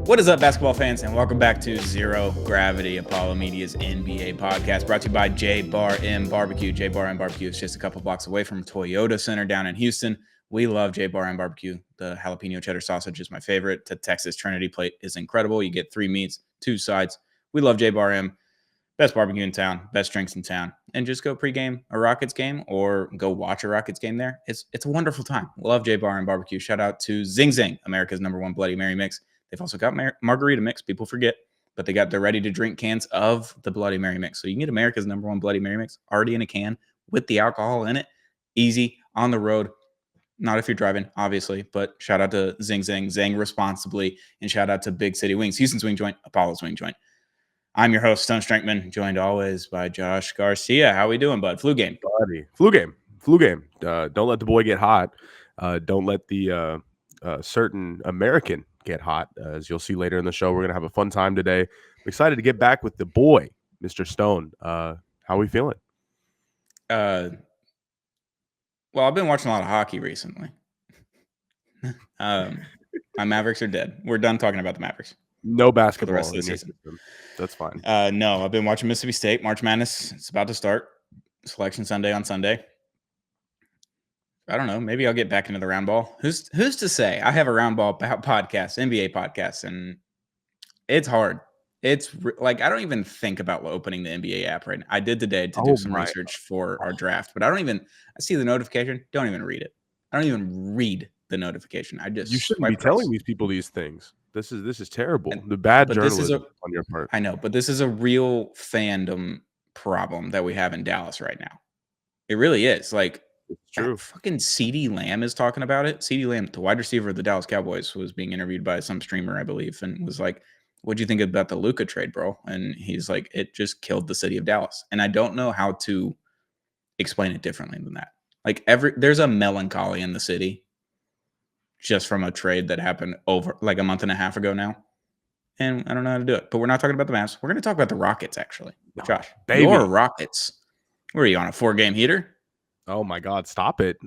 What is up, basketball fans, and welcome back to Zero Gravity, Apollo Media's NBA podcast, brought to you by J Bar M Barbecue. J Bar M Barbecue is just a couple blocks away from Toyota Center down in Houston. We love J Bar M Barbecue. The jalapeno cheddar sausage is my favorite. The Texas Trinity plate is incredible. You get 3 meats, 2 sides. We love J Bar M. Best barbecue in town, best drinks in town, and just go pregame a Rockets game or go watch a Rockets game there. It's a wonderful time. Love J Bar and Barbecue. Shout out to Zing Zing, America's #1 Bloody Mary mix. They've also got margarita mix. People forget, but they got their ready-to-drink cans of the Bloody Mary mix. So you can get America's #1 Bloody Mary mix already in a can with the alcohol in it. Easy, on the road. Not if you're driving, obviously, but shout out to Zing Zing, Zang responsibly, and shout out to Big City Wings, Houston's Wing Joint, Apollo's Wing Joint. I'm your host, Stone Strankman, joined always by Josh Garcia. How we doing, bud? Flu game. Flu game. Don't let the boy get hot. Don't let the certain American get hot. As you'll see later in the show, we're going to have a fun time today. I'm excited to get back with the boy, Mr. Stone. How are we feeling? Well, I've been watching a lot of hockey recently. My Mavericks are dead. We're done talking about the Mavericks. No basketball for the rest of the season. That's fine. No, I've been watching Mississippi State. March Madness. It's about to start. Selection Sunday on Sunday. I don't know. Maybe I'll get back into the round ball. Who's to say? I have a round ball podcast, NBA podcast, and it's hard. It's like I don't even think about opening the NBA app right now. I did today to do some research for our draft, but I see the notification. Don't even read it. I don't even read the notification. You shouldn't be telling these people these things. This is terrible. The bad journalism on your part. I know, but this is a real fandom problem that we have in Dallas right now. It really is. Like, it's true. Fucking CeeDee Lamb is talking about it. CeeDee Lamb, the wide receiver of the Dallas Cowboys, was being interviewed by some streamer, I believe, and was like, "What'd you think about the Luka trade, bro?" And he's like, "It just killed the city of Dallas." And I don't know how to explain it differently than that. Like there's a melancholy in the city just from a trade that happened over like a month and a half ago now. And I don't know how to do it. But we're not talking about the Mavs. We're going to talk about the Rockets, actually. Josh, your Rockets. Where are you on, a 4-game heater? Oh, my God. Stop it.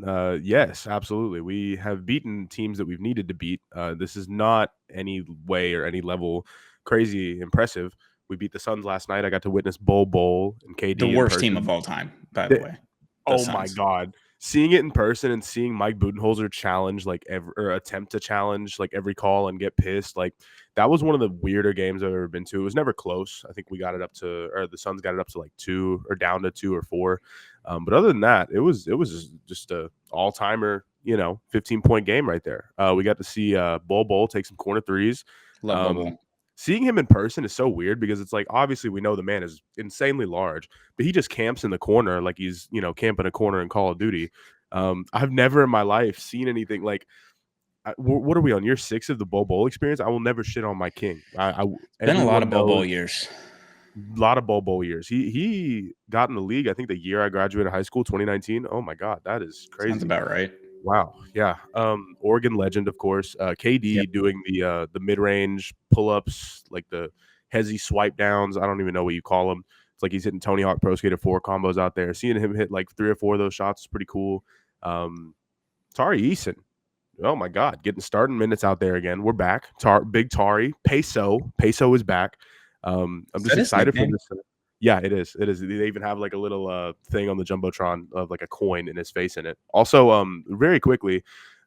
Yes, absolutely. We have beaten teams that we've needed to beat. This is not any way or any level crazy impressive. We beat the Suns last night. I got to witness Bowl and KD. The worst team of all time, by the way. Oh, my God. Seeing it in person and seeing Mike Budenholzer challenge or attempt to challenge like every call and get pissed, like that was one of the weirder games I've ever been to. It was never close. I think we got it up to, or the Suns got it up to like 2 or down to 2 or 4. But other than that, it was just a all timer, 15-point game right there. We got to see Bull take some corner threes. Love Bull. Seeing him in person is so weird because it's like, obviously we know the man is insanely large, but he just camps in the corner like he's, camping a corner in Call of Duty. I've never in my life seen anything like, what are we on year 6 of the Bowl experience? I will never shit on my king. It's been a lot of Bowl years. A lot of Bowl years. He got in the league, I think the year I graduated high school, 2019. Oh my God, that is crazy. Sounds about right. Wow. Yeah. Oregon legend, of course. KD doing the mid-range pull-ups, like the hezzy swipe downs. I don't even know what you call them. It's like he's hitting Tony Hawk Pro Skater 4 combos out there. Seeing him hit like 3 or 4 of those shots is pretty cool. Tari Eason. Oh my God, getting starting minutes out there again. We're back. Big Tari. Peso is back. I'm just excited for this. Yeah, it is. It is. They even have like a little thing on the Jumbotron of like a coin and his face in it. Also, very quickly,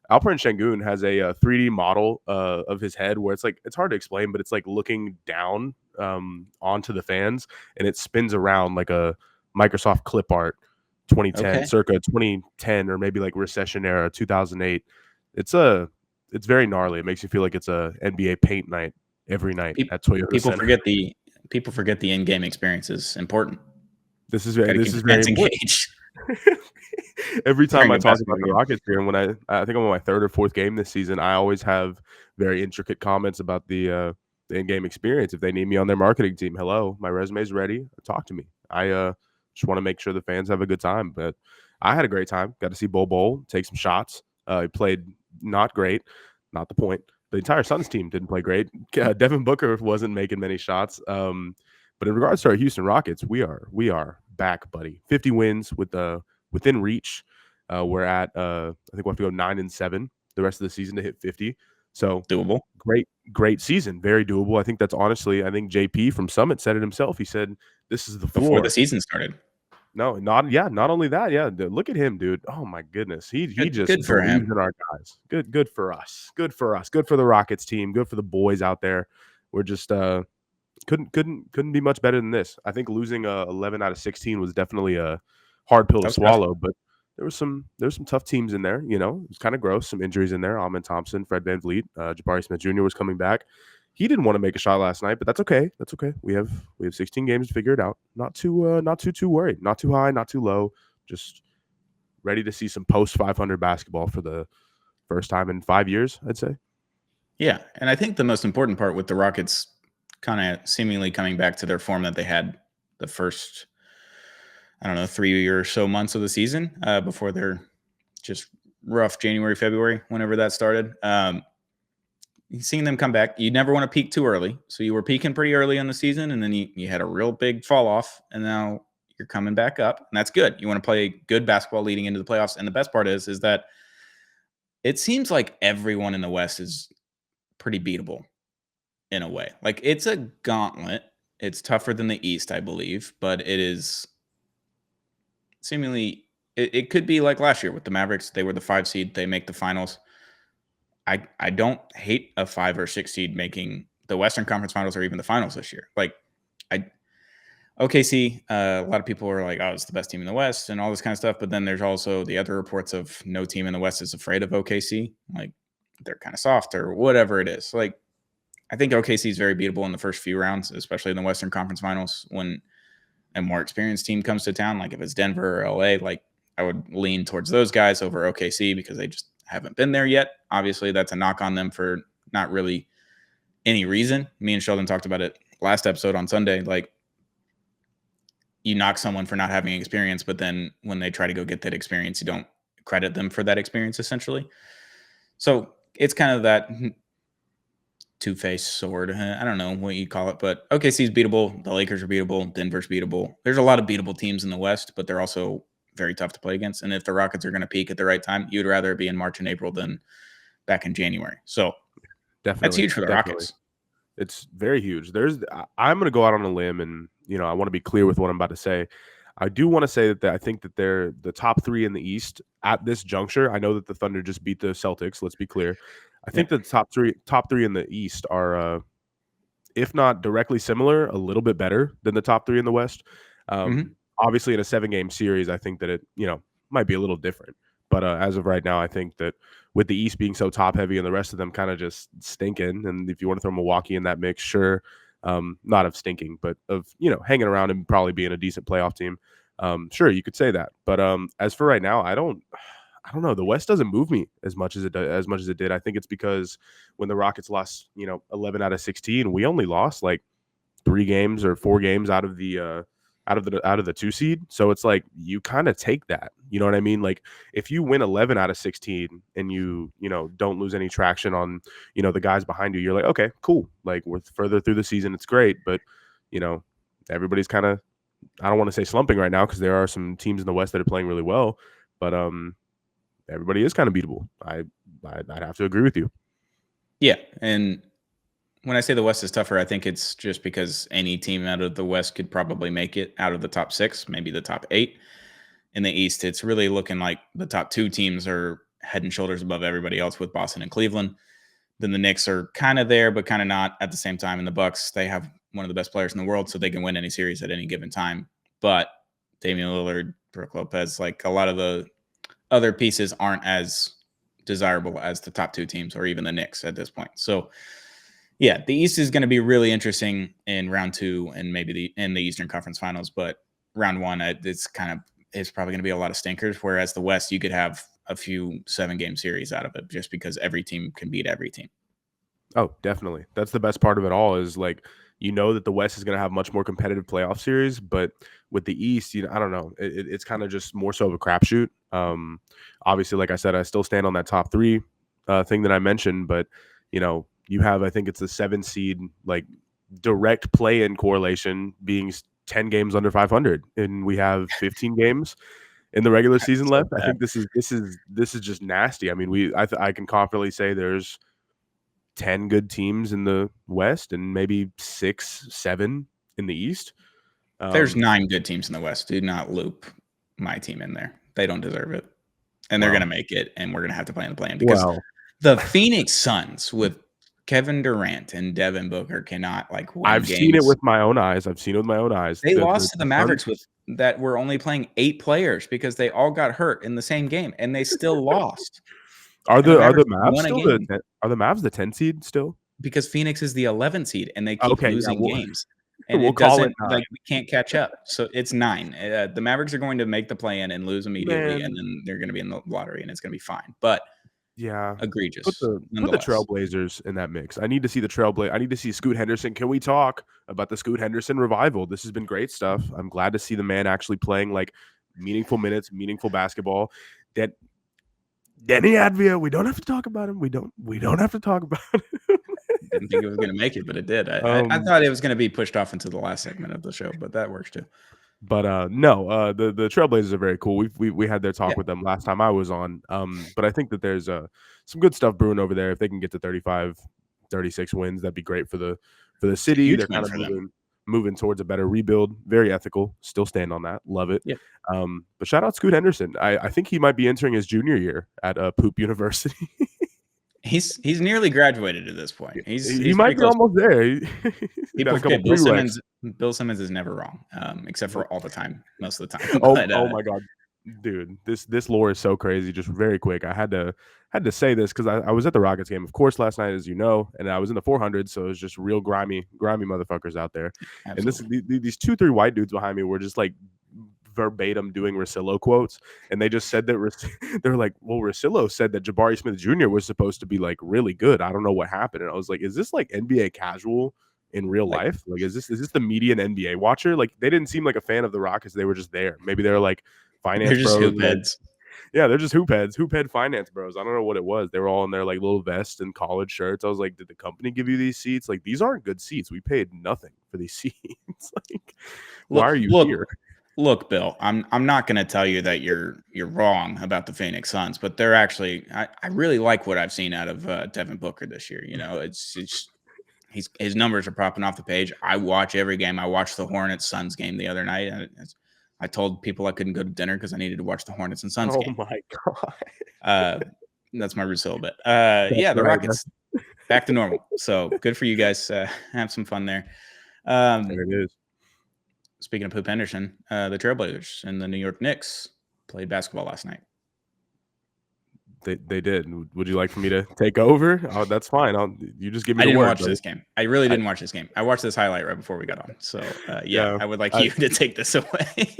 Alperen Sengun has a 3D model of his head where it's hard to explain, but it's like looking down onto the fans and it spins around like a Microsoft clip art 2010, circa 2010, or maybe like recession era 2008. It's very gnarly. It makes you feel like it's a NBA paint night every night at Toyota People Center. forget the in-game experience is important. This is very important. Every time I talk about the Rockets here, and when I think I'm on my 3rd or 4th game this season, I always have very intricate comments about the in-game experience. If they need me on their marketing team, hello, my resume's ready. Talk to me. I just want to make sure the fans have a good time. But I had a great time. Got to see Bowl take some shots. He played not great, not the point. The entire Suns team didn't play great. Devin Booker wasn't making many shots. But in regards to our Houston Rockets, we are back, buddy. 50 wins within reach. We're at I think we'll have to go 9-7 the rest of the season to hit 50. So Doable. great season, very doable. I think that's honestly, I think JP from Summit said it himself. He said this is the Before the floor. season started. No, not only that, yeah. Look at him, dude. Oh my goodness, he just Good for believes him. in our guys. Good for us. Good for us. Good for the Rockets team. Good for the boys out there. We're just couldn't be much better than this. I think losing 11 out of 16 was definitely a hard pill That to was tough. swallow, but there was some tough teams in there. You know, it was kind of gross. Some injuries in there. Ahmed Thompson, Fred VanVleet, Jabari Smith Jr. was coming back. He didn't want to make a shot last night, but that's okay. That's okay. We have 16 games to figure it out. Not too worried. Not too high, not too low. Just ready to see some post 500 basketball for the first time in 5 years, I'd say. Yeah, and I think the most important part with the Rockets kind of seemingly coming back to their form that they had the first, I don't know, 3 or so months of the season before their just rough January, February, whenever that started. Seeing them come back, you never want to peak too early. So you were peaking pretty early in the season, and then you had a real big fall off, and now you're coming back up, and that's good. You want to play good basketball leading into the playoffs, and the best part is that it seems like everyone in the West is pretty beatable in a way. Like it's a gauntlet. It's tougher than the East, I believe, but it is seemingly it could be like last year with the Mavericks. They were the 5 seed. They make the finals. I don't hate a 5 or 6 seed making the Western Conference Finals or even the finals this year. Like I OKC, a lot of people are like, oh, it's the best team in the West and all this kind of stuff. But then there's also the other reports of no team in the West is afraid of OKC. Like they're kind of soft or whatever it is. Like I think OKC is very beatable in the first few rounds, especially in the Western Conference Finals when a more experienced team comes to town. Like if it's Denver or LA, like I would lean towards those guys over OKC because they just haven't been there yet. Obviously, that's a knock on them for not really any reason. Me and Sheldon talked about it last episode on Sunday. Like you knock someone for not having experience, but then when they try to go get that experience, you don't credit them for that experience essentially. So it's kind of that two-faced sword. I don't know what you call it, but OKC is beatable. The Lakers are beatable. Denver's beatable. There's a lot of beatable teams in the West, but they're also very tough to play against. And if the Rockets are going to peak at the right time, you'd rather be in March and April than back in January. So that's Definitely. huge for the Definitely. Rockets. It's very huge. I'm going to go out on a limb, and I want to be clear with what I'm about to say. I do want to say that I think that they're the top 3 in the East at this juncture. I know that the Thunder just beat the Celtics. Let's be clear. I think that the top three in the East are, if not directly similar, a little bit better than the top 3 in the West. Obviously, in a 7-game series, I think that it might be a little different. But as of right now, I think that with the East being so top heavy and the rest of them kind of just stinking, and if you want to throw Milwaukee in that mix, sure, not of stinking, but of hanging around and probably being a decent playoff team, sure, you could say that. But as for right now, I don't know. The West doesn't move me as much as it did. I think it's because when the Rockets lost 11 out of 16, we only lost like 3 games or 4 games out of the 2 seed. So it's like you kind of take that. You know what I mean? Like if you win 11 out of 16 and you don't lose any traction on the guys behind you, you're like, okay, cool. Like we're further through the season, it's great. But everybody's kind of, I don't want to say slumping right now because there are some teams in the West that are playing really well, but everybody is kind of beatable. I'd have to agree with you. Yeah, and when I say the West is tougher, I think it's just because any team out of the West could probably make it out of the top 6, maybe the top 8. In the East, it's really looking like the top 2 teams are head and shoulders above everybody else with Boston and Cleveland. Then the Knicks are kind of there, but kind of not at the same time. And the Bucks, they have one of the best players in the world, so they can win any series at any given time. But Damian Lillard, Brook Lopez, like a lot of the other pieces aren't as desirable as the top 2 teams or even the Knicks at this point. So yeah, the East is going to be really interesting in round 2 and maybe in the Eastern Conference Finals. But round 1, it's probably going to be a lot of stinkers. Whereas the West, you could have a few 7-game series out of it just because every team can beat every team. Oh, definitely. That's the best part of it all is like, that the West is going to have much more competitive playoff series, but with the East, I don't know. It's kind of just more so of a crapshoot. Obviously, like I said, I still stand on that top 3 thing that I mentioned, but you have, I think it's the 7 seed, like direct play-in correlation being 10 games under 500, and we have 15 games in the regular season left. I think this is just nasty. I mean, I can confidently say there's 10 good teams in the West and maybe 6, 7 in the East. There's 9 good teams in the West. Do not loop my team in there. They don't deserve it. And they're going to make it, and we're going to have to play in the play-in because the Phoenix Suns with Kevin Durant and Devin Booker cannot like win I've games. seen it with my own eyes. They lost to the Mavericks with that were only playing 8 players because they all got hurt in the same game, and they still lost. Are the Mavs still are the Mavs the 10 seed still? Because Phoenix is the 11 seed, and they keep losing games. And we'll call it like we can't catch up. So it's 9. The Mavericks are going to make the play-in and lose immediately, and then they're going to be in the lottery, and it's going to be fine. But yeah, egregious. Put the Trailblazers in that mix. I need to see the Trailblazers. I need to see Scoot Henderson. Can we talk about the Scoot Henderson revival? This has been great stuff. I'm glad to see the man actually playing like meaningful minutes, meaningful basketball. That Denny Advia, we don't have to talk about him. We don't have to talk about him. Didn't think it was going to make it, but it did. I thought it was going to be pushed off into the last segment of the show, but that works too. But no, the Trailblazers are very cool. We had their talk with them last time I was on. But I think that there's some good stuff brewing over there. If they can get to 35, 36 wins, that'd be great for the city. They're kind of moving towards a better rebuild. Very ethical. Still stand on that. Love it. Yeah. But shout out Scoot Henderson. I think he might be entering his junior year at Poop University. He's nearly graduated at this point. He might be almost there. People forget Bill Simmons is never wrong, except for all the time, most of the time. Oh my God, dude, this lore is so crazy. Just very quick, I had to say this because I was at the Rockets game, of course, last night, as you know, and I was in the 400, so it was just real grimy motherfuckers out there. Absolutely. And these 2-3 white dudes behind me were just like verbatim doing Russillo quotes, and they just said that they were like, well, Russillo said that Jabari Smith Jr. was supposed to be like really good. I don't know what happened. And I was like, is this like NBA casual in real life? Like, is this the median NBA watcher? Like, they didn't seem like a fan of the Rockets. They were just there. Maybe they're like finance bros. Hoop heads. Yeah, they're just hoop head finance bros. I don't know what it was. They were all in their like little vests and college shirts. I was like, did the company give you these seats? Like, these aren't good seats. We paid nothing for these seats. Like, why are you here? Look, Bill, I'm not going to tell you that you're wrong about the Phoenix Suns, but they're actually I really like what I've seen out of Devin Booker this year. You know, his numbers are popping off the page. I watch every game. I watched the Hornets Suns game the other night. I told people I couldn't go to dinner because I needed to watch the Hornets and Suns game. Oh my God, that's my Russillo bit. Yeah, the Rockets back to normal. So good for you guys. Have some fun there. There it is. Speaking of Poop Henderson, the Trailblazers and the New York Knicks played basketball last night. They did. Would you like for me to take over? Oh, that's fine. You just give me the word. I didn't watch this game. I really didn't watch this game. I watched this highlight right before we got on. So, yeah, I would like you to take this away.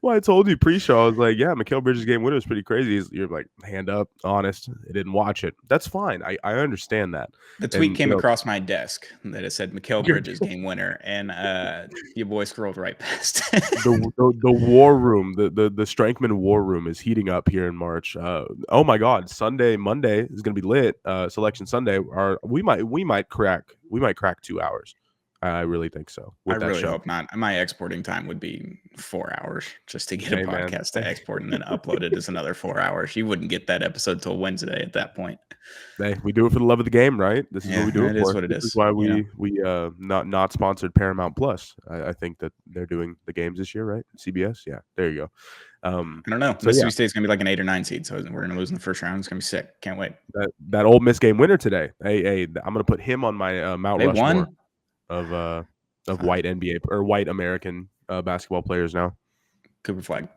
Well, I told you pre-show, I was like, yeah, Mikal Bridges game winner was pretty crazy. You're like, hand up, honest. I didn't watch it. That's fine. I understand that. The tweet came across my desk that it said Mikal Bridges game winner, and your boy scrolled right past. the war room, the Strankman war room is heating up here in March. Oh my God, Monday is going to be lit. Selection Sunday. We might crack 2 hours. I really think so. I really hope not. My exporting time would be 4 hours just to get a podcast to export and then upload it as another 4 hours. You wouldn't get that episode till Wednesday at that point. Hey, we do it for the love of the game, right? This is what we do it for. It is what it is. This is why we not sponsored Paramount Plus. I think that they're doing the games this year, right? CBS, yeah. There you go. I don't know. Mississippi State's gonna be like an 8 or 9 seed, so we're gonna lose in the first round. It's gonna be sick. Can't wait. That Ole Miss game winner today. Hey, I'm gonna put him on my Mount Rushmore of white NBA or white American basketball players now. Cooper Flag.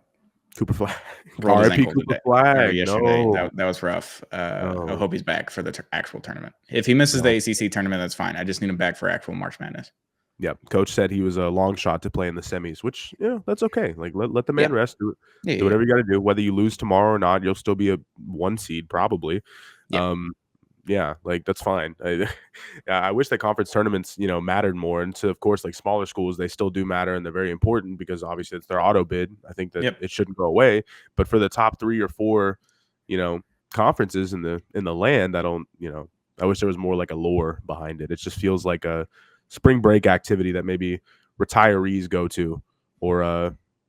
R.I.P. Cooper Flag. No. That was rough. I hope he's back for the actual tournament. If he misses the ACC tournament, that's fine. I just need him back for actual March Madness. Yeah, coach said he was a long shot to play in the semis, which that's okay. Like let the man rest. Do whatever you got to do. Whether you lose tomorrow or not, you'll still be a 1 seed probably. Yeah, like that's fine. I wish that conference tournaments, mattered more. And so, of course, like smaller schools, they still do matter and they're very important because obviously it's their auto bid. I think that it shouldn't go away. But for the top 3 or 4, conferences in the land, I wish there was more like a lore behind it. It just feels like a spring break activity that maybe retirees go to, or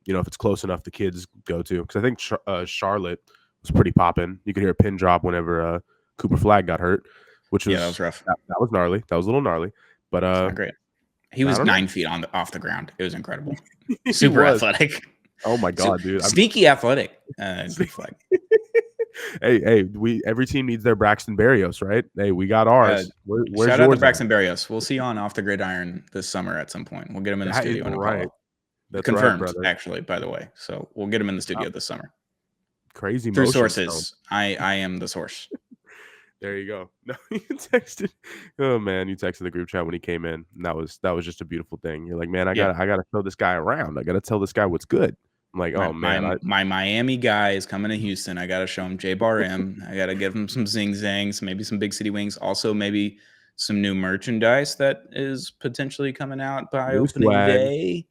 if it's close enough, the kids go to. Because I think Charlotte was pretty popping. You could hear a pin drop whenever Cooper Flag got hurt. which Yeah, that was was rough. that was gnarly. That was a little gnarly, but It's not great. He I was don't know. 9 feet off the ground. It was incredible. He Super was. athletic. Oh my god, dude! Sneaky athletic. Blue flag. Hey, every team needs their Braxton Berrios, right? Hey, we got ours. Where's Shout out to yours at? Braxton Berrios. We'll see you on Off the Gridiron this summer at some point. We'll get him in the That is studio in right. Apollo. That's right, Confirmed, brother. actually, by the way. So we'll get him in the studio this summer. Crazy Through motion, sources. I am the source. There you go. No, you texted. Oh man, you texted the group chat when he came in. And that was just a beautiful thing. You're like, man, I gotta show this guy around. I gotta tell this guy what's good. I'm like, oh man, my Miami guy is coming to Houston. I gotta show him J-Bar M. I gotta give him some zing zangs, maybe some big city wings. Also, maybe some new merchandise that is potentially coming out by new opening swag. day.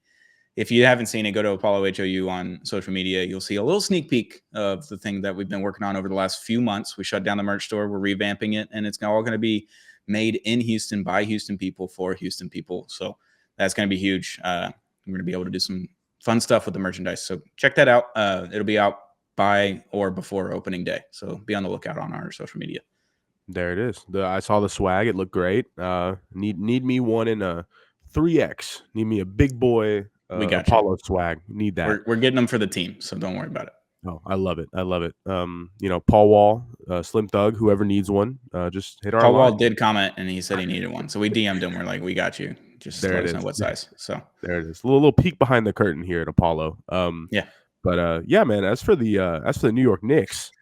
If you haven't seen it, go to Apollo HOU on social media. You'll see a little sneak peek of the thing that we've been working on over the last few months. We shut down the merch store. We're revamping it, and it's all going to be made in Houston by Houston people for Houston people. So that's going to be huge. We're going to be able to do some fun stuff with the merchandise. So check that out. It'll be out by or before opening day. So be on the lookout on our social media. There it is. I saw the swag. It looked great. Need me one in a 3X. Need me a big boy We got Apollo swag. Need that. We're getting them for the team, so don't worry about it. Oh, I love it. I love it. Paul Wall, Slim Thug, whoever needs one, just hit our Paul line. Wall did comment, and he said he needed one. So we DM'd him. We're like, we got you. Just there let it us know is. what size. So there it is. A little peek behind the curtain here at Apollo. Yeah. But yeah, man. As for the New York Knicks,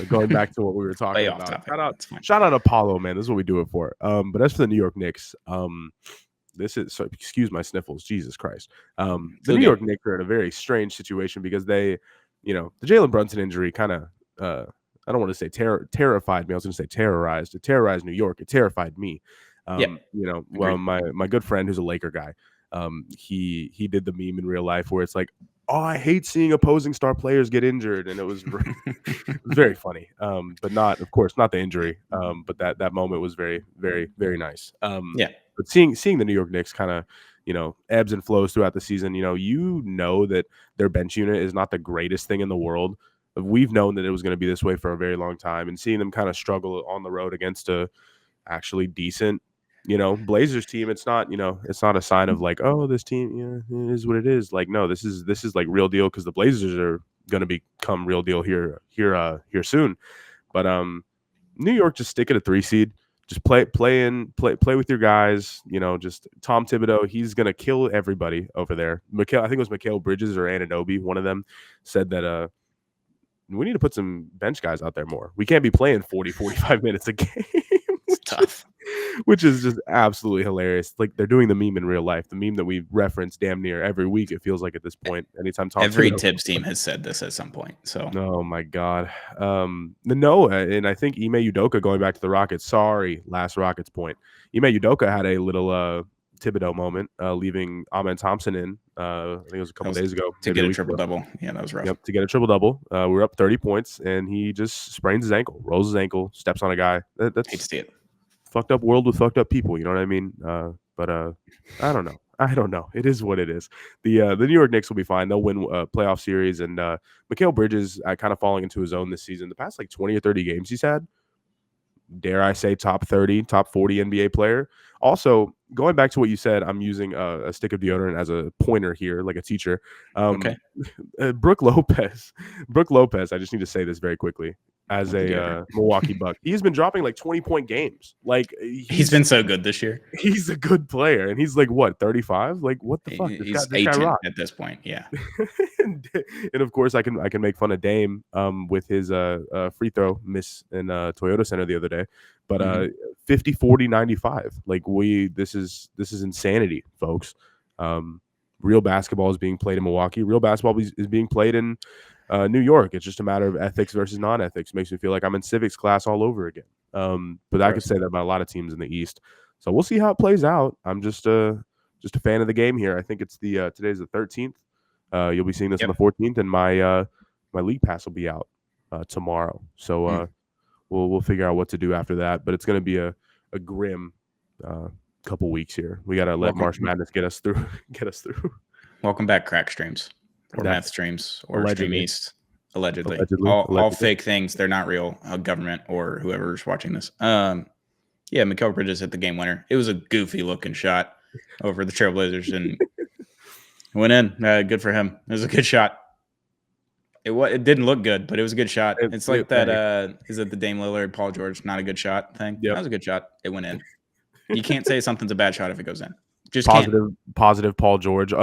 going back to what we were talking about, shout out Apollo, man. This is what we do it for. But as for the New York Knicks, excuse my sniffles, Jesus Christ. The New York Knicks are in a very strange situation because they, the Jalen Brunson injury kind of, I don't want to say terrified me. I was going to say terrorized. It terrorized New York. It terrified me. My good friend who's a Laker guy, he did the meme in real life where it's like, oh, I hate seeing opposing star players get injured, and it was very funny. But not the injury. But that moment was very, very, very nice. But seeing the New York Knicks kind of, ebbs and flows throughout the season, that their bench unit is not the greatest thing in the world. We've known that it was going to be this way for a very long time, and seeing them kind of struggle on the road against a actually decent, Blazers team, it's not a sign of like, oh, this team, it is what it is. Like, no, this is like real deal because the Blazers are going to become real deal here soon. But New York, just stick at a 3 seed. Just play with your guys. Just Tom Thibodeau, he's gonna kill everybody over there. I think it was Mikal Bridges or Anunoby. One of them said that we need to put some bench guys out there more. We can't be playing 40, 45 minutes a game. It's tough. Which is just absolutely hilarious. Like they're doing the meme in real life. The meme that we reference damn near every week. It feels like at this point. Anytime Tom every Thibodeau, Tibbs team has said this at some point. So oh my god. And I think Ime Udoka going back to the Rockets. Sorry, last Rockets point. Ime Udoka had a little Thibodeau moment, leaving Amen Thompson in. I think it was a couple days ago to get a triple double. Yeah, that was rough. Yep, to get a triple double. We were up 30 points, and he just sprains his ankle, rolls his ankle, steps on a guy. That's hate to see it. Fucked up world with fucked up people. You know what I mean? But I don't know. It is what it is. The New York Knicks will be fine. They'll win a playoff series. And Mikal Bridges kind of falling into his own this season. The past like 20 or 30 games he's had, dare I say top 30, top 40 NBA player. Also, going back to what you said, I'm using a stick of deodorant as a pointer here, like a teacher. Okay. Brooke Lopez. I just need to say this very quickly. As a Milwaukee Buck, he's been dropping like 20-point games. Like he's been so good this year. He's a good player, and he's like what 35? Like what the fuck? He's 18 at this point. Yeah. and of course, I can make fun of Dame with his free throw miss in Toyota Center the other day, but 50, 40, 95. Like this is insanity, folks. Real basketball is being played in Milwaukee. Real basketball is being played in New York. It's just a matter of ethics versus non-ethics. Makes me feel like I'm in civics class all over again. But I could say that about a lot of teams in the East. So we'll see how it plays out. I'm just a fan of the game here. I think it's today's the 13th. You'll be seeing this on the 14th, and my league pass will be out tomorrow. So we'll figure out what to do after that. But it's going to be a grim couple weeks here. We got to let March Madness get us through. Welcome back, crack streams. Or math streams or allegedly. Stream East, allegedly. All fake things. They're not real. Government or whoever's watching this. Yeah, Mikal Bridges hit the game winner. It was a goofy looking shot over the Trailblazers and went in. Good for him. It was a good shot. It didn't look good, but it was a good shot. It's like that. Hey, Is it the Dame Lillard, Paul George, not a good shot thing? That yep. was a good shot. It went in. You can't say something's a bad shot if it goes in. Just Positive Paul George.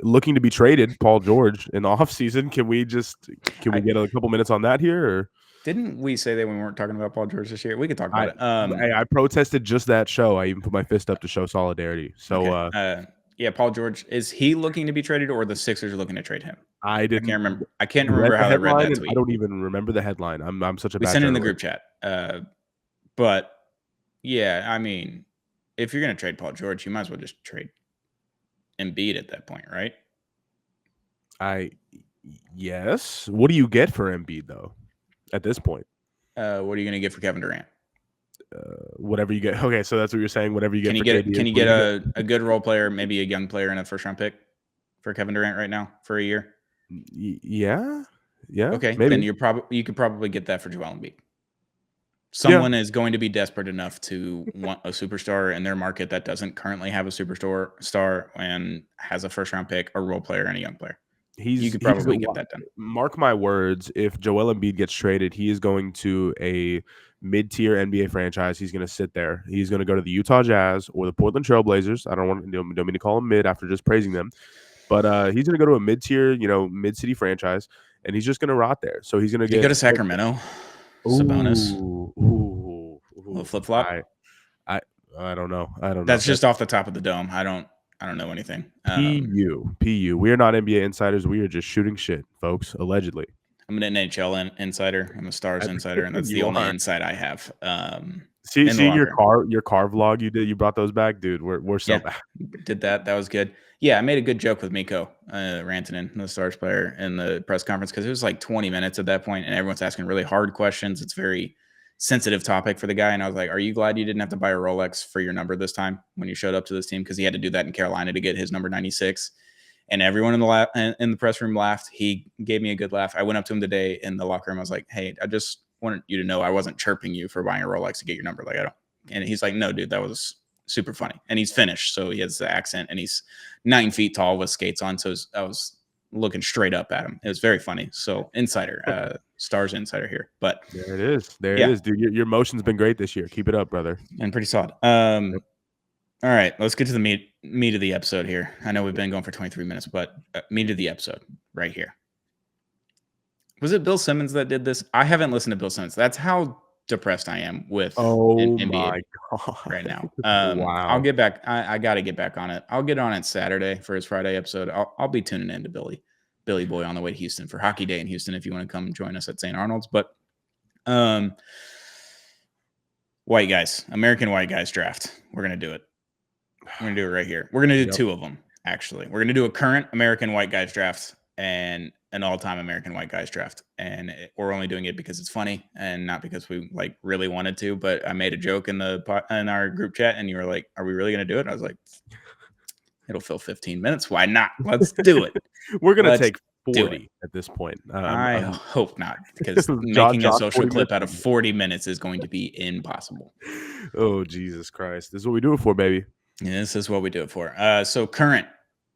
Looking to be traded, Paul George in the offseason. Can we get a couple minutes on that here? Or? Didn't we say that we weren't talking about Paul George this year? We could talk about it. I protested just that show. I even put my fist up to show solidarity. So, okay. Yeah, Paul George, is he looking to be traded, or the Sixers are looking to trade him? I can't remember. I can't remember how I read that tweet. I don't even remember the headline. I'm such a we bad sent it in the journalist. group chat. But yeah, I mean, if you're going to trade Paul George, you might as well just trade Embiid at that point, right? Yes. What do you get for Embiid though? At this point, what are you going to get for Kevin Durant? Whatever you get. Okay, so that's what you're saying. Whatever you get. Can you get a good role player, maybe a young player, and a first round pick for Kevin Durant right now for a year? Yeah. Okay, maybe. then you could probably get that for Joel Embiid. Someone is going to be desperate enough to want a superstar in their market that doesn't currently have a superstar and has a first round pick, a role player, and a young player. You could probably get that done. Mark my words, if Joel Embiid gets traded, he is going to a mid-tier NBA franchise. He's going to sit there. He's going to go to the Utah Jazz or the Portland Trailblazers. I don't mean to call him mid after just praising them, but he's going to go to a mid-tier, mid-city franchise, and he's just going to rot there. So he's going to go to Sacramento. Sabonis. Ooh. Little flip flop. I don't know. That's just off the top of the dome. I don't know anything. PU. We are not NBA insiders. We are just shooting shit, folks. Allegedly. I'm an NHL insider. I'm a Stars insider, and that's the only insight I have. See your car vlog you did. You brought those back, dude. We're so bad. Did that. That was good. Yeah, I made a good joke with Mikko Rantanen, the Stars player, in the press conference because it was like 20 minutes at that point, and everyone's asking really hard questions. It's very sensitive topic for the guy, and I was like, "Are you glad you didn't have to buy a Rolex for your number this time when you showed up to this team?" Because he had to do that in Carolina to get his number 96. And everyone in the press room laughed. He gave me a good laugh. I went up to him today in the locker room. I was like, "Hey, I just wanted you to know I wasn't chirping you for buying a Rolex to get your number. Like, I don't." And he's like, "No, dude, that was super funny." And he's Finnish, so he has the accent, and he's 9 feet tall with skates on. So I was looking straight up at him. It was very funny. So insider, Stars insider here. But there it is. It is, dude. Your motion's been great this year. Keep it up, brother. And pretty solid. All right, let's get to the meat of the episode here. I know we've been going for 23 minutes, but meat of the episode right here. Was it Bill Simmons that did this? I haven't listened to Bill Simmons. That's how depressed I am with NBA my God. right now. Wow. I'll get back. I got to get back on it. I'll get on it Saturday for his Friday episode. I'll be tuning in to Billy Boy on the way to Houston for Hockey Day in Houston if you want to come join us at St. Arnold's. But white guys, American white guys draft. We're going to do it. We're going to do it right here. We're going to do two of them, actually. We're going to do a current American white guys draft and an all-time American white guys draft. And we're only doing it because it's funny and not because we really wanted to. But I made a joke in our group chat, and you were like, "Are we really going to do it?" And I was like, "It'll fill 15 minutes. Why not? Let's do it." We're going to take 40 at this point. I hope not, because making a social clip out of 40 minutes is going to be impossible. Oh, Jesus Christ. This is what we do it for, baby. Yeah, this is what we do it for. So current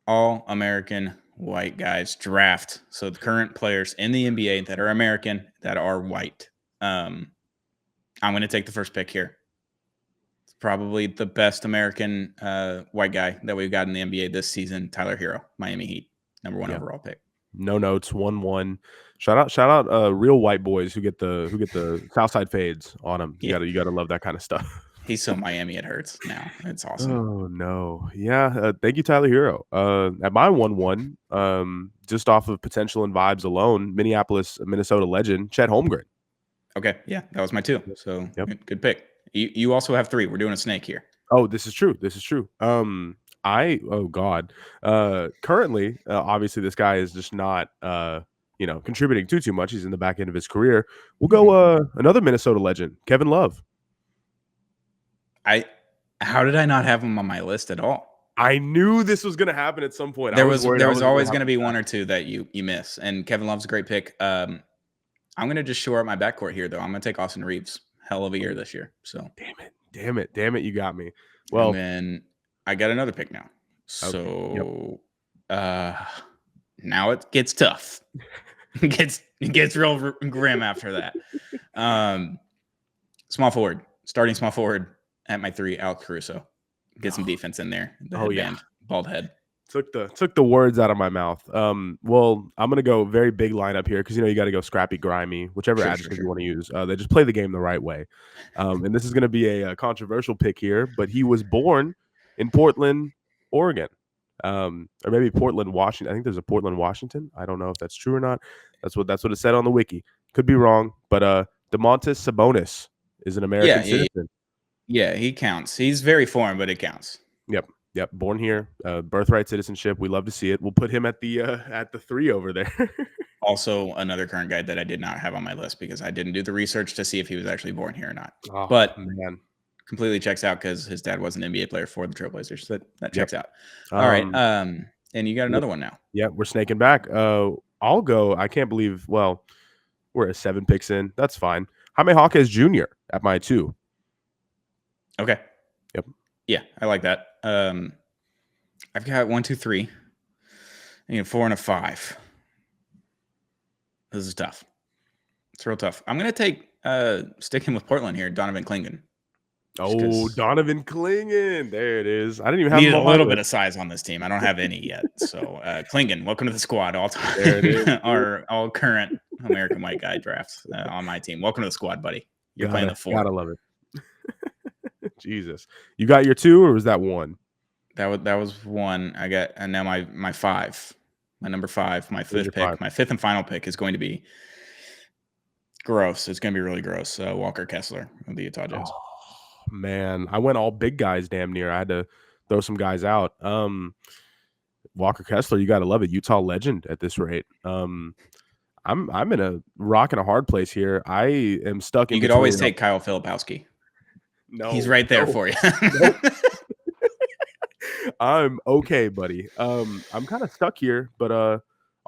all-American white guys draft. So the current players in the NBA that are American, that are white. I'm going to take the first pick here. It's probably the best American white guy that we've got in the NBA this season, Tyler Hero, Miami Heat, number 1 overall pick. No notes, 1-1. Shout out real white boys who get the Southside fades on them. You gotta love that kind of stuff. He's so Miami it hurts now. It's awesome. Oh no. Yeah. Thank you, Tyler Hero. At my 1-1, just off of potential and vibes alone, Minneapolis, Minnesota legend, Chet Holmgren. Okay. Yeah, that was my 2. So good pick. You also have 3. We're doing a snake here. Oh, this is true. Currently, obviously this guy is just not contributing too much. He's in the back end of his career. We'll go another Minnesota legend, Kevin Love. How did I not have him on my list at all? I knew this was going to happen at some point. There was always going to be 1 or 2 that you miss, and Kevin Love's a great pick. I'm going to just shore up my backcourt here, though. I'm going to take Austin Reeves. Hell of a year this year. So damn it. Damn it, you got me. And Well, then I got another pick now. okay, yep. So now it gets tough. It gets real grim after that. Small forward, starting small forward at my 3, Alex Caruso. Get some defense in there. The headband, bald head. Took the words out of my mouth. Well, I'm gonna go very big lineup here because you got to go scrappy, grimy, whichever adjective you want to use. They just play the game the right way. And this is gonna be a controversial pick here, but he was born in Portland, Oregon, or maybe Portland, Washington. I think there's a Portland, Washington. I don't know if that's true or not. That's what it said on the wiki. Could be wrong, but Domantas Sabonis is an American citizen. Yeah, he counts. He's very foreign, but it counts. Yep. Born here, birthright citizenship. We love to see it. We'll put him at the 3 over there. Also, another current guy that I did not have on my list because I didn't do the research to see if he was actually born here or not. Oh, but man, completely checks out because his dad was an NBA player for the Trailblazers. So that checks out. All right. And you got another one now. Yeah, we're snaking back. I'll go. I can't believe. Well, we're at 7 picks in. That's fine. Jaime Jaquez Jr. at my 2. Okay. Yep. Yeah, I like that. I've got 1, 2, 3. I need a 4 and a 5. This is tough. It's real tough. I'm gonna take sticking with Portland here, Donovan Clingan. Oh, Donovan Clingan. There it is. I didn't even have need a little bit of size on this team. I don't have any yet. So Clingan, welcome to the squad. All time, there it is. Our all current American white guy drafts on my team. Welcome to the squad, buddy. You're playing the 4. Gotta love it. Jesus, you got your 2 or was that 1? That was 1. I got, and now my 5, my number 5, my 5th pick, 5? My 5th and final pick is going to be gross. It's going to be really gross. Walker Kessler of the Utah Jazz. Oh, man, I went all big guys damn near. I had to throw some guys out. Walker Kessler, you got to love it. Utah legend at this rate. I'm in a rock and a hard place here. I am stuck in. You could always take Kyle Filipowski. No, he's right there for you. I'm okay, buddy. I'm kind of stuck here, but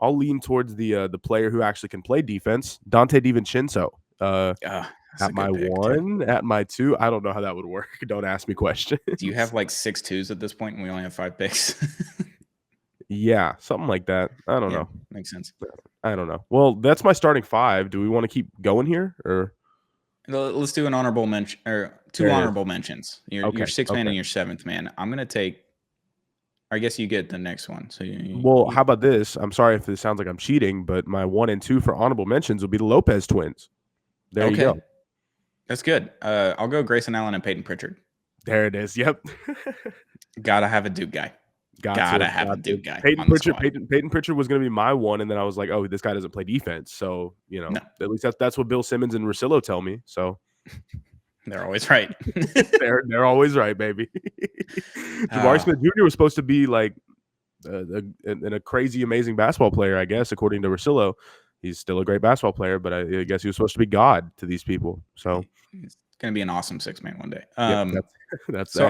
I'll lean towards the player who actually can play defense, Dante DiVincenzo. At my 1, at my 2. I don't know how that would work. Don't ask me questions. Do you have like 6 2s at this point and we only have 5 picks? Yeah, something like that. I don't know. Makes sense. I don't know. Well, that's my starting 5. Do we want to keep going here or? Let's do an honorable mention or 2 honorable mentions. Your 6th man and your 7th man. I'm going to take, I guess you get the next one. So how about this? I'm sorry if this sounds like I'm cheating, but my 1 and 2 for honorable mentions will be the Lopez twins. There you go. That's good. I'll go Grayson Allen and Peyton Pritchard. There it is. Yep. Gotta have a Duke guy. Gotta have a Duke guy. Peyton Pritchard was going to be my 1, and then I was like, oh, this guy doesn't play defense. So, at least that's what Bill Simmons and Russillo tell me. So they're always right. they're always right, baby. Jabari Smith Jr. was supposed to be like a crazy, amazing basketball player, I guess, according to Russillo. He's still a great basketball player, but I guess he was supposed to be God to these people. So it's going to be an awesome 6-man one day. That's so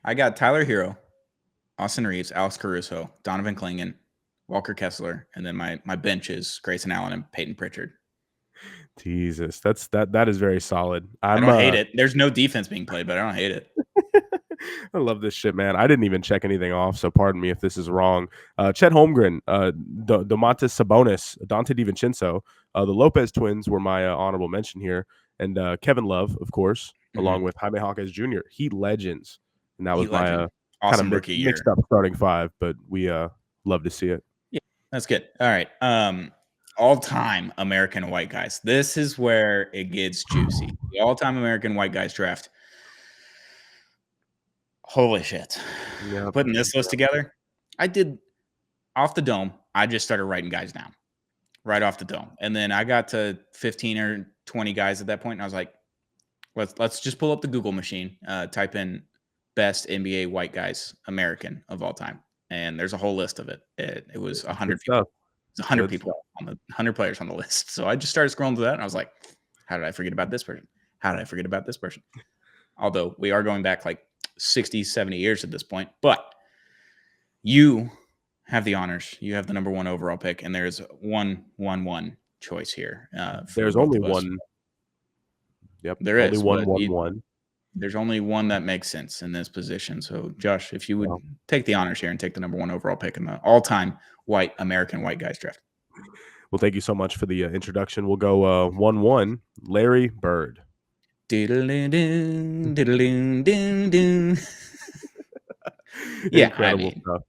I got Tyler Hero, Austin Reeves, Alex Caruso, Donovan Clingan, Walker Kessler, and then my bench is Grayson Allen and Peyton Pritchard. Jesus, that is very solid. I don't hate it. There's no defense being played, but I don't hate it. I love this shit, man. I didn't even check anything off, so pardon me if this is wrong. Chet Holmgren, Domantas Sabonis, Dante DiVincenzo, the Lopez twins were my honorable mention here, and Kevin Love, of course, along with Jaime Jaquez Jr. Heat legends, and that was my awesome kind of rookie year. Mixed up starting 5, but we love to see it. Yeah, that's good. All right, all-time American white guys. This is where it gets juicy. The all-time American white guys draft. Holy shit. Yeah, putting this list together, I did off the dome. I just started writing guys down right off the dome. And then I got to 15 or 20 guys at that point. And I was like, let's just pull up the Google machine, type in best NBA white guys American of all time. And there's a whole list of it. It was 100 people. It's 100 people on the 100 players on the list. So I just started scrolling through that and I was like, how did I forget about this person? How did I forget about this person? Although we are going back like 60, 70 years at this point, but you have the honors. You have the number 1 overall pick, and there's one choice here. There's only one. Yep. There Only is, one, but one, one. there's only one that makes sense in this position. So, Josh, if you would Well, take the honors here and take the number 1 overall pick in the all-time American white guys draft. well, thank you so much for the introduction. We'll go 1-1. Larry Bird. Diddle-doo, diddle-doo. Yeah, I Incredible mean, stuff.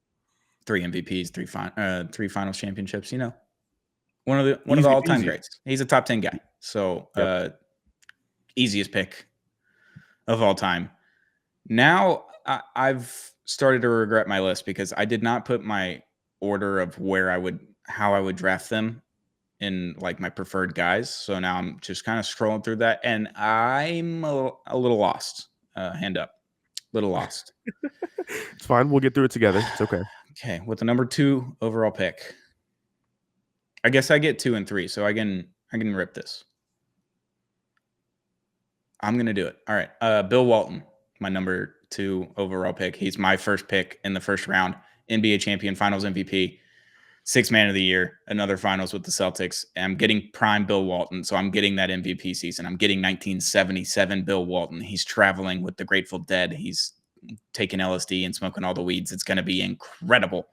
3 MVPs, 3 finals championships. One of the Easy all-time peasy. greats. He's a top 10 guy. So, easiest pick of all time. Now I've started to regret my list because I did not put my order of how I would draft them in like my preferred guys. So now I'm just kind of scrolling through that, and I'm a little lost. Hand up, little lost. It's fine. We'll get through it together. It's okay. Okay, with the number 2 overall pick, I guess I get 2 and 3, so I can rip this. I'm gonna do it. All right, Bill Walton, my number 2 overall pick. He's my first pick in the first round. NBA champion, Finals MVP, 6th man of the year, another Finals with the Celtics. I'm getting prime Bill Walton, so I'm getting that MVP season. I'm getting 1977 Bill Walton. He's traveling with the Grateful Dead. He's taking LSD and smoking all the weeds. It's going to be incredible.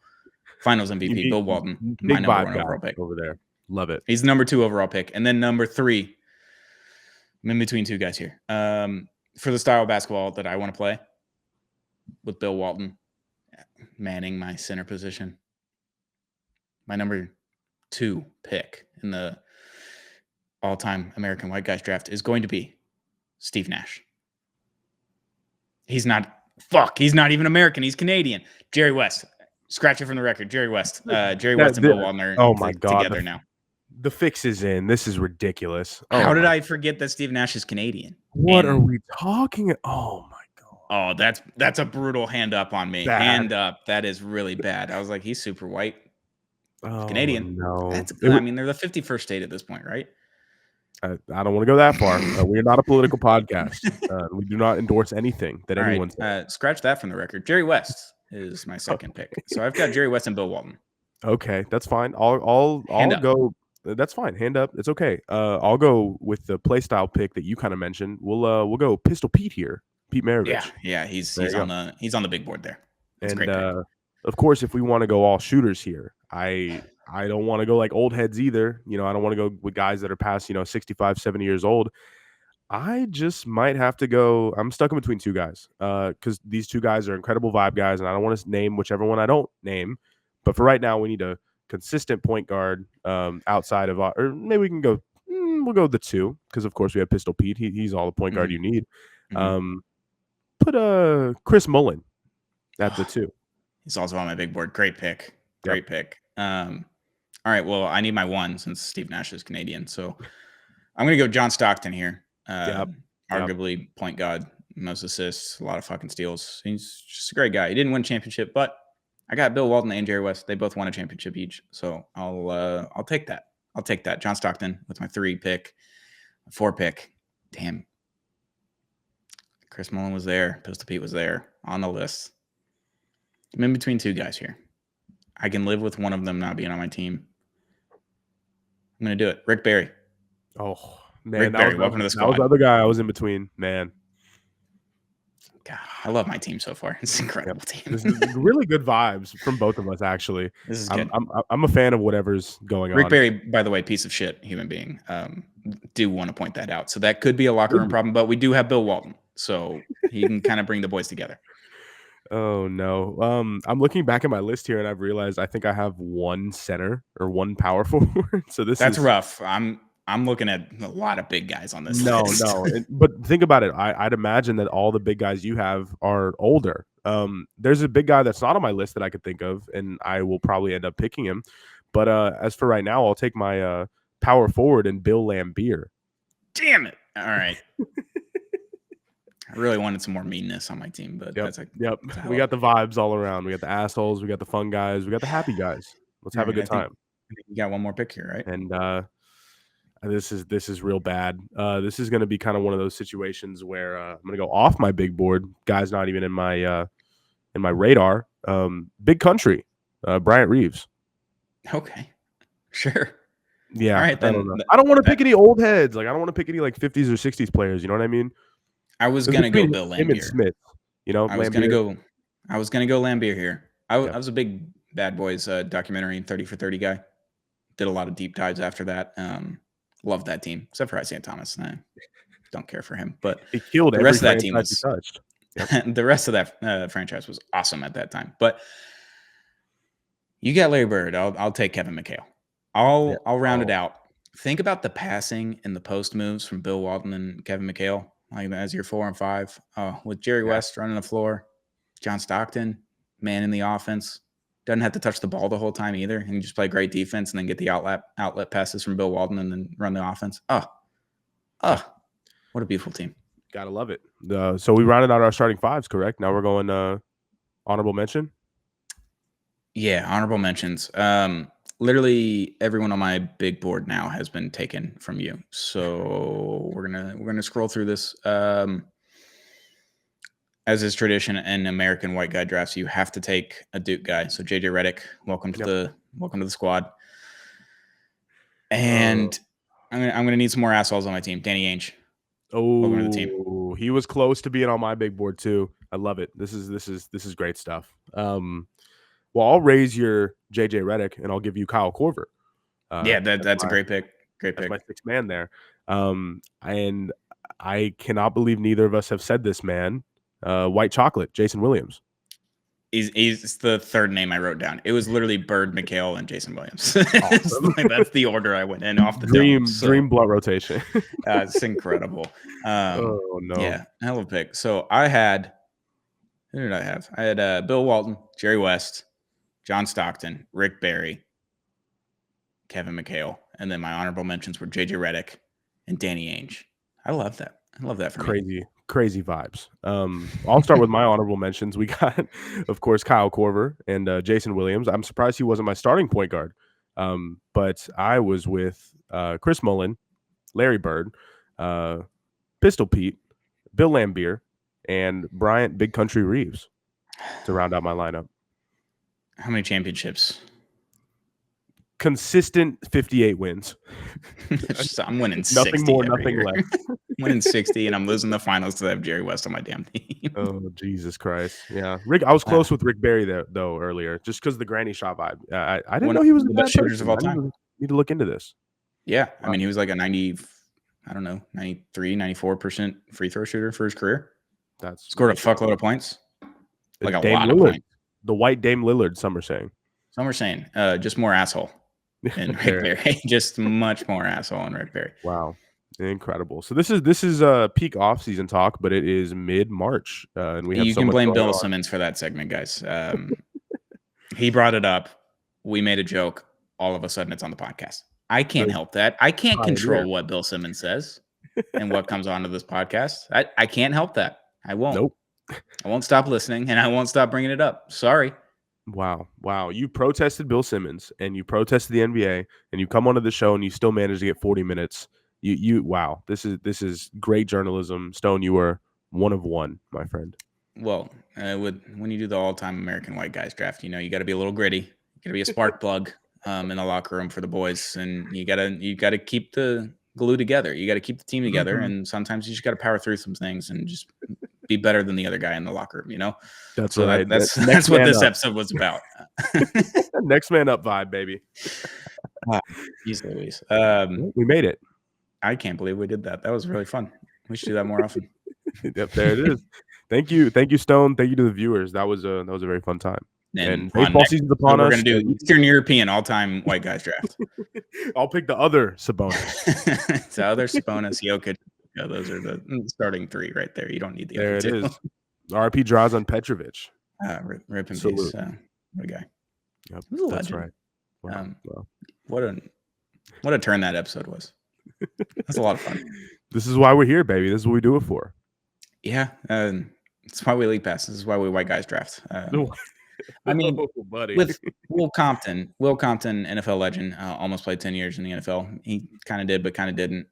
Finals MVP, Bill Walton, my Big number vibe 1 guy overall pick. over there. Love it. He's number 2 overall pick. And then number 3, I'm in between 2 guys here. For the style of basketball that I want to play with Bill Walton manning my center position, my number 2 pick in the all-time American white guys draft is going to be Steve Nash. He's not even American. He's Canadian. Jerry West. Scratch it from the record. Jerry West. Jerry West and Bill Walton are together now. The fix is in. This is ridiculous. How did I forget that Steve Nash is Canadian? What are we talking? Oh my god. Oh, that's a brutal hand up on me. Bad. Hand up. That is really bad. I was like, he's super white. Oh, Canadian. No. I mean, they're the 51st state at this point, right? I don't want to go that far. We're not a political podcast. We do not endorse anything that anyone says. Scratch that from the record. Jerry West is my second pick. So I've got Jerry West and Bill Walton. Okay, that's fine. I'll go. That's fine. Hand up. It's okay. I'll go with the play style pick that you kind of mentioned. We'll go Pistol Pete here. Pete Maravich. Yeah. He's on the big board there. That's and of course, if we want to go all shooters here, I don't want to go like old heads either. I don't want to go with guys that are past 65, 70 years old. I just might have to go. I'm stuck in between 2 guys because these 2 guys are incredible vibe guys, and I don't want to name whichever one I don't name. But for right now, we need a consistent point guard outside of, or maybe we can go. We'll go the 2 because of course we have Pistol Pete. He's all the point guard you need. Put Chris Mullin at the 2. He's also on my big board. Great pick. Great pick. All right. Well, I need my 1 since Steve Nash is Canadian. So I'm going to go John Stockton here. Arguably point guard, most assists, a lot of fucking steals. He's just a great guy. He didn't win a championship, but I got Bill Walton and Jerry West. They both won a championship each. So I'll take that. I'll take that. John Stockton with my 3 pick, 4 pick. Damn. Chris Mullin was there. Pistol Pete was there on the list. I'm in between 2 guys here. I can live with one of them not being on my team. I'm going to do it. Rick Barry. Oh, man. Rick Barry, welcome to the squad. That was the other guy I was in between, man. God, I love my team so far. It's an incredible team. This is really good vibes from both of us, actually. This is good. I'm a fan of whatever's going on. Rick Barry, by the way, piece of shit human being. Do want to point that out. So that could be a locker room problem, but we do have Bill Walton. So he can kind of bring the boys together. Oh no. I'm looking back at my list here and I've realized I think I have 1 center or 1 power forward. So that's rough. I'm looking at a lot of big guys on this list. No. But think about it. I'd imagine that all the big guys you have are older. There's a big guy that's not on my list that I could think of, and I will probably end up picking him. But as for right now, I'll take my power forward and Bill Laimbeer. Damn it. All right. I really wanted some more meanness on my team, but that's we got the vibes all around. We got the assholes, we got the fun guys, we got the happy guys. Let's have a good time. I think you got 1 more pick here, right? And this is real bad. This is going to be kind of one of those situations where I'm going to go off my big board. Guy's not even in my radar. Big country, Bryant Reeves. Okay, sure. Yeah, All right, I don't then know. I don't want to that pick any old heads. Like I don't want to pick any like 50s or 60s players. You know what I mean? I was It's gonna go between Bill him and Lambier. Smith. You know, I was gonna Lambier. go. I was gonna go Lambier here. I Yep. was a big Bad Boys documentary and 30 for 30 guy. Did a lot of deep dives after that. Loved that team, except for Isaiah Thomas. I don't care for him, but He killed the every rest of that team franchise he was touched. the rest of that franchise was awesome at that time. But you got Larry Bird. I'll take Kevin McHale. Yeah. I'll round it Oh, out. Think about the passing and the post moves from Bill Walton and Kevin McHale, like as your 4 and 5. With Jerry yeah. West running the floor, John Stockton, man in the offense, doesn't have to touch the ball the whole time either, and just play great defense and then get the outlet passes from Bill Walton and then run the offense. What a beautiful team. Gotta love it. So we rounded out our starting fives, correct? Now we're going honorable mention. Yeah, honorable mentions. Literally everyone on my big board now has been taken from you. So we're gonna scroll through this. As is tradition in American white guy drafts, you have to take a Duke guy. So JJ Redick, welcome to the squad. And I'm gonna need some more assholes on my team. Danny Ainge. Welcome to the team. Oh, he was close to being on my big board too. I love it. This is great stuff. Well, I'll raise your JJ Redick and I'll give you Kyle Korver. Yeah, that's a great pick. Great That's pick. my sixth man there. And I cannot believe neither of us have said this man. White chocolate, Jason Williams. He's the third name I wrote down. It was literally Bird, McHale, and Jason Williams. Awesome. That's the order I went in off the dream blunt rotation. It's incredible. Oh no! Yeah, hell of a pick. So I had who did I have? I had Bill Walton, Jerry West, John Stockton, Rick Barry, Kevin McHale, and then my honorable mentions were JJ Redick and Danny Ainge. I love that. I love that for me. Crazy vibes. I'll start with my honorable mentions. We got, of course, Kyle Korver and Jason Williams. I'm surprised he wasn't my starting point guard, but I was with Chris Mullin, Larry Bird, Pistol Pete, Bill Lambier, and Bryant Big Country Reeves to round out my lineup. How many championships? Consistent 58 wins. I'm winning 60. Nothing more, nothing less. I'm winning 60, and I'm losing the finals because I have Jerry West on my damn team. Oh, Jesus Christ. Yeah. I was close with Rick Barry though earlier, just because the granny shot vibe. I didn't know he was the best shooters of all time. Need to look into this. Yeah. I mean, he was like a 93, 94% free throw shooter for his career. That's scored a fuckload of points. Like a Dame lot Lillard. of points. The white Dame Lillard, some are saying. Some are saying just more asshole in Rick Barry. Just much more asshole in Rick Barry. Wow. Incredible. So this is peak off-season talk, but it is mid-March, and we have. You can blame Bill Simmons for that segment, guys. He brought it up. We made a joke. All of a sudden, it's on the podcast. I can't help that. I can't control what Bill Simmons says and what comes onto this podcast. I can't help that. I won't. Nope. I won't stop listening, and I won't stop bringing it up. Sorry. Wow. You protested Bill Simmons, and you protested the NBA, and you come onto the show, and you still managed to get 40 minutes. Wow. This is great journalism. Stone, you were one of one, my friend. Well, when you do the all-time American white guys draft, you got to be a little gritty. You got to be a spark plug in the locker room for the boys, and you got to keep the glue together. You got to keep the team together, and sometimes you just got to power through some things and just be better than the other guy in the locker room. That's so right. That's what this episode was about. Next man up vibe, baby. Jeez Louise. We made it. I can't believe we did that. That was really fun. We should do that more often. Yep, there it is. Thank you, Stone. Thank you to the viewers. That was a very fun time. And baseball season's upon us. We're going to do Eastern European all-time white guys draft. I'll pick the other Sabonis. The other Sabonis, Jokic. Yeah, those are the starting three right there. You don't need the other two. There it is. RP Drazen Petrovic. Rip in peace. What a guy. Yep, He was a that's legend. right. Wow. What a turn that episode was. That's a lot of fun. This is why we're here, baby. This is what we do it for. Yeah. That's why we league pass. This is why we white guys draft. I mean, buddy. With Will Compton, NFL legend, almost played 10 years in the NFL. He kind of did, but kind of didn't.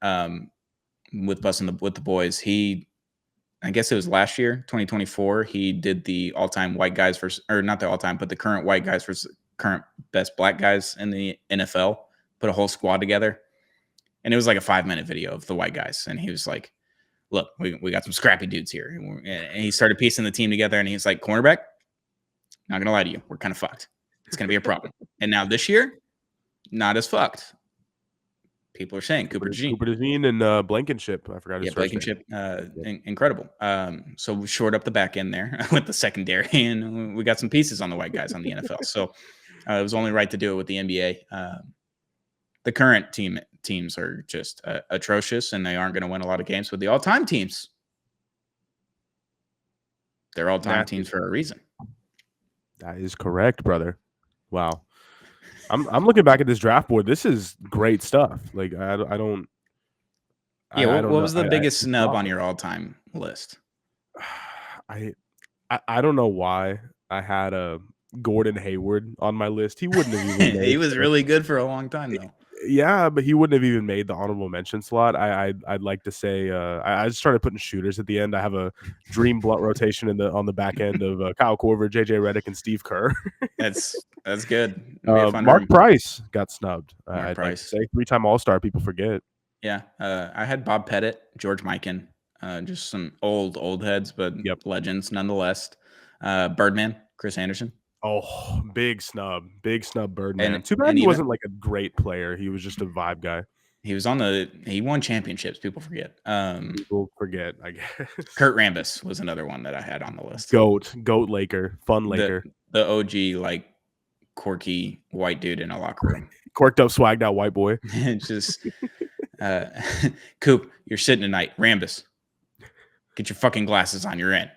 With the boys, I guess it was last year, 2024. He did the all-time white guys versus, or not the all-time, but the current white guys versus current best black guys in the NFL put a whole squad together. And it was like a 5-minute video of the white guys. And he was like, look, we got some scrappy dudes here. And he started piecing the team together. And he's like, cornerback, not going to lie to you. We're kind of fucked. It's going to be a problem. And now this year, not as fucked. People are saying Cooper DeJean and Blankenship. I forgot his first name. Incredible. So we shored up the back end there with the secondary, and we got some pieces on the white guys on the NFL. So it was only right to do it with the NBA. The current teams are just atrocious, and they aren't going to win a lot of games with the all-time teams. They're all-time teams for a reason. That is correct, brother. Wow. I'm looking back at this draft board. This is great stuff. Like I don't. Yeah. What was the biggest snub on your all-time list? I don't know why I had a Gordon Hayward on my list. He wouldn't have even made he was really good for a long time though. Yeah, but he wouldn't have even made the honorable mention slot. I'd like to say I just started putting shooters at the end. I have a dream blunt rotation on the back end of Kyle Korver, JJ Redick, and Steve Kerr. That's good. Mark Price got snubbed. I'd like to say 3-time All-Star. People forget. Yeah, I had Bob Pettit, George Mikan, just some old heads, but legends nonetheless. Birdman, Chris Anderson. Oh, big snub Birdman. Too bad he wasn't like a great player. He was just a vibe guy. He was he won championships. People forget. People forget, I guess. Kurt Rambis was another one that I had on the list. Goat Laker, fun Laker. The OG, like quirky white dude in a locker room. Corked up, swagged out white boy. Just Coop, you're sitting tonight. Rambis, get your fucking glasses on. You're in.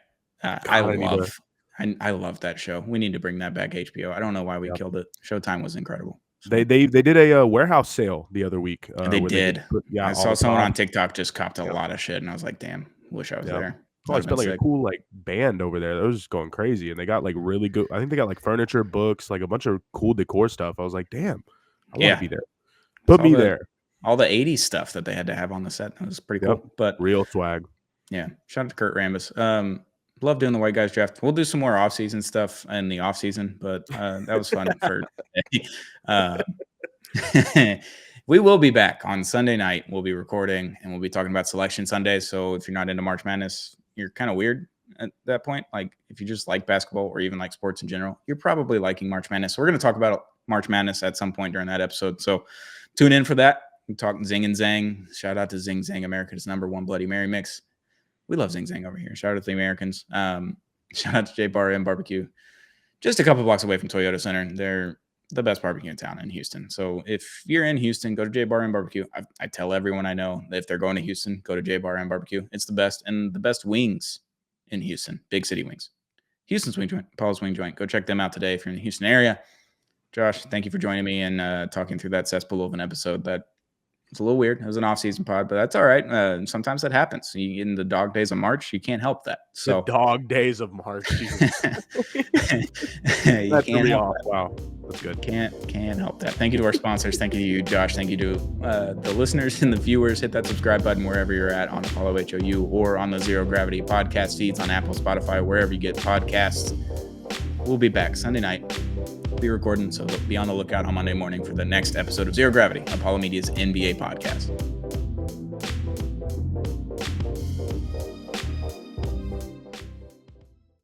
I love that show. We need to bring that back, HBO. I don't know why we killed it. Showtime was incredible. So. They did a warehouse sale the other week. They did. I saw someone on TikTok just copped a lot of shit, and I was like, damn, wish I was there. Oh, it's been like a cool like band over there. That was just going crazy, and they got like really good. I think they got like furniture, books, like a bunch of cool decor stuff. I was like, damn, I want to be there. Put me there. All the 80s stuff that they had to have on the set. That was pretty cool. But real swag. Yeah. Shout out to Kurt Rambis. Love doing the white guys draft. We'll do some more off-season stuff in the off-season, but that was fun for we will be back on Sunday night. We'll be recording and we'll be talking about Selection Sunday. So if you're not into March Madness, you're kind of weird at that point. Like if you just like basketball or even like sports in general, you're probably liking March Madness. So we're going to talk about March Madness at some point during that episode. So tune in for that. We talk Zing and Zang. Shout out to Zing Zang, America's #1 Bloody Mary mix. We love Zing Zang over here. Shout out to the Americans. Shout out to J Bar M Barbecue. Just a couple blocks away from Toyota Center. They're the best barbecue in town in Houston. So if you're in Houston, go to J Bar M Barbecue. I tell everyone I know that if they're going to Houston, go to J Bar M Barbecue. It's the best and the best wings in Houston. Big city wings. Houston's Wing Joint, Paul's Wing Joint. Go check them out today if you're in the Houston area. Josh, thank you for joining me and talking through that cesspool of an episode that it's a little weird. It was an off-season pod, but that's all right. Sometimes that happens. In the dog days of March, you can't help that. So the dog days of March. That's really off. Wow, that's good. Can't help that. Thank you to our sponsors. Thank you to you, Josh. Thank you to the listeners and the viewers. Hit that subscribe button wherever you're at on Apollo HOU or on the Zero Gravity podcast feeds on Apple, Spotify, wherever you get podcasts. We'll be back Sunday night. Be recording, so be on the lookout on Monday morning for the next episode of Zero Gravity, Apollo Media's NBA podcast.